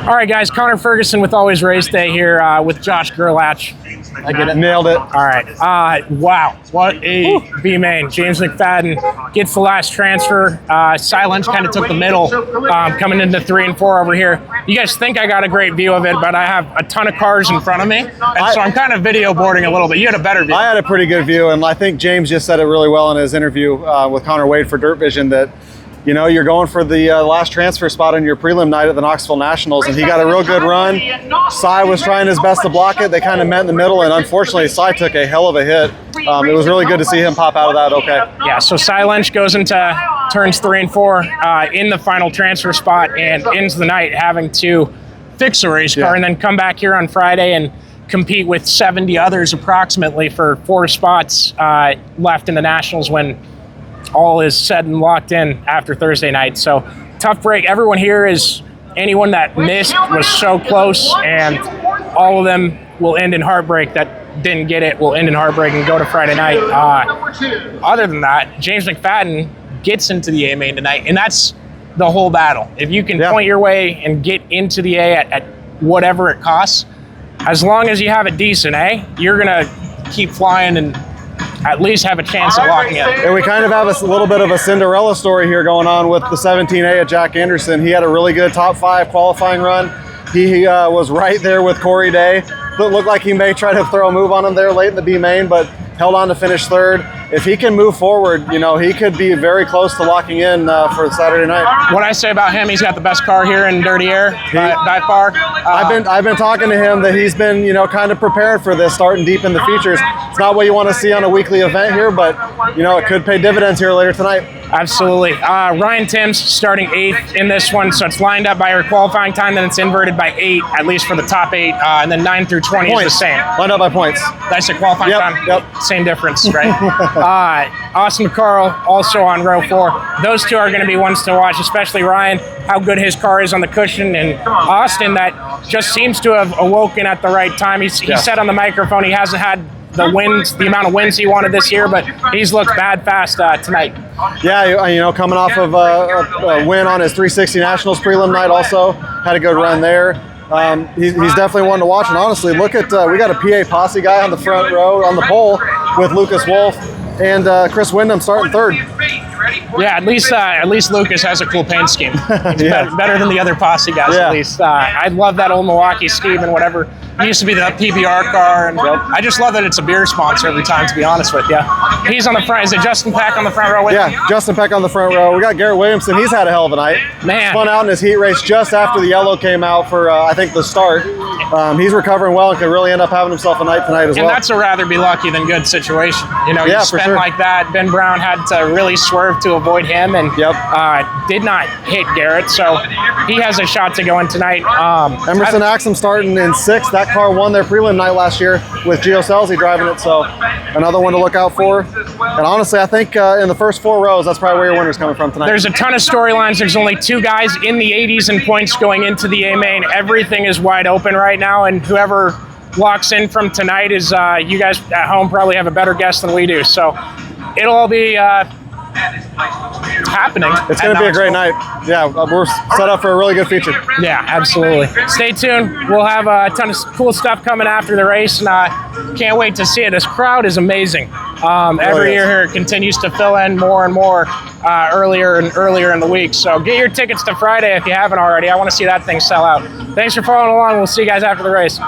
All right, guys. Connor Ferguson with Always Race Day here with Josh Gerlach. I get it. Nailed it. All right. Wow. What a B-main. James McFadden gets the last transfer. Silence kind of took the middle coming into 3 and 4 over here. You guys think I got a great view of it, but I have a ton of cars in front of me, and so I'm kind of video boarding a little bit. You had a better view. I had a pretty good view, and I think James just said it really well in his interview with Connor Wade for Dirt Vision that, you know, you're going for the last transfer spot on your prelim night at the Knoxville Nationals, and he got a real good run. Cy was trying his best to block it. They kind of met in the middle, and unfortunately, Cy took a hell of a hit. It was really good to see him pop out of that okay. Yeah, so Cy Lynch goes into turns 3 and 4 in the final transfer spot and ends the night having to fix a race car and then come back here on Friday and compete with 70 others approximately for 4 spots left in the Nationals when all is said and locked in after Thursday night. So tough break. Everyone here is, anyone that missed was so close, and all of them will end in heartbreak. That didn't get it will end in heartbreak and go to Friday night. Other than that, James McFadden gets into the A main tonight, and that's the whole battle. If you can point your way and get into the A at whatever it costs, as long as you have a decent A, you're gonna keep flying and at least have a chance at locking in. And we kind of have a little bit of a Cinderella story here going on with the 17A at Jack Anderson. He had a really good top 5 qualifying run. He was right there with Corey Day. It looked like he may try to throw a move on him there late in the B main, but held on to finish 3rd. If he can move forward, you know, he could be very close to locking in for Saturday night. What I say about him, he's got the best car here in Dirty Air by far. I've been talking to him that he's been, you know, kind of prepared for this, starting deep in the features. It's not what you want to see on a weekly event here, but, you know, it could pay dividends here later tonight. Absolutely. Ryan Timms starting 8th in this one, so it's lined up by her qualifying time, then it's inverted by 8, at least for the top 8, and then 9 through 20 is the same. Lined up by points. That's a qualifying time. Same difference, right? Austin McCarl also on row 4. Those two are going to be ones to watch, especially Ryan, how good his car is on the cushion, and Austin that just seems to have awoken at the right time. He said on the microphone he hasn't had the amount of wins he wanted this year, but he's looked bad fast tonight. Yeah, you know, coming off of a win on his 360 Nationals prelim night, also had a good run there. He's definitely one to watch, and honestly, look at we got a PA Posse guy on the front row on the pole with Lucas Wolf and Chris Wyndham starting 3rd. Yeah, at least Lucas has a cool paint scheme. It's better than the other Posse guys. At least I love that old Milwaukee scheme and whatever. It used to be the PBR car, and I just love that it's a beer sponsor every time, to be honest with you. He's on the front. Is it Justin Peck on the front row with him? Justin Peck on the front row. We got Garrett Williamson. He's had a hell of a night. Man. Spun out in his heat race just after the yellow came out for, I think, the start. He's recovering well and could really end up having himself a night tonight as well. And that's a rather be lucky than good situation. You know, you spin like that. Ben Brown had to really swerve to avoid him and did not hit Garrett, so he has a shot to go in tonight. Emerson Axum starting in 6th. That car won their prelim night last year with Gio Selzy driving it, so another one to look out for. And honestly, I think in the first 4 rows, that's probably where your winner's coming from tonight. There's a ton of storylines. There's only 2 guys in the 80s in points going into the A main. Everything is wide open right now, and whoever locks in from tonight is, you guys at home probably have a better guess than we do. So it'll all be happening. It's going to be a great night. Yeah, we're set up for a really good feature. Yeah, absolutely. Stay tuned. We'll have a ton of cool stuff coming after the race, and can't wait to see it. This crowd is amazing. Every year here it continues to fill in more and more earlier and earlier in the week. So get your tickets to Friday if you haven't already. I want to see that thing sell out. Thanks for following along. We'll see you guys after the race.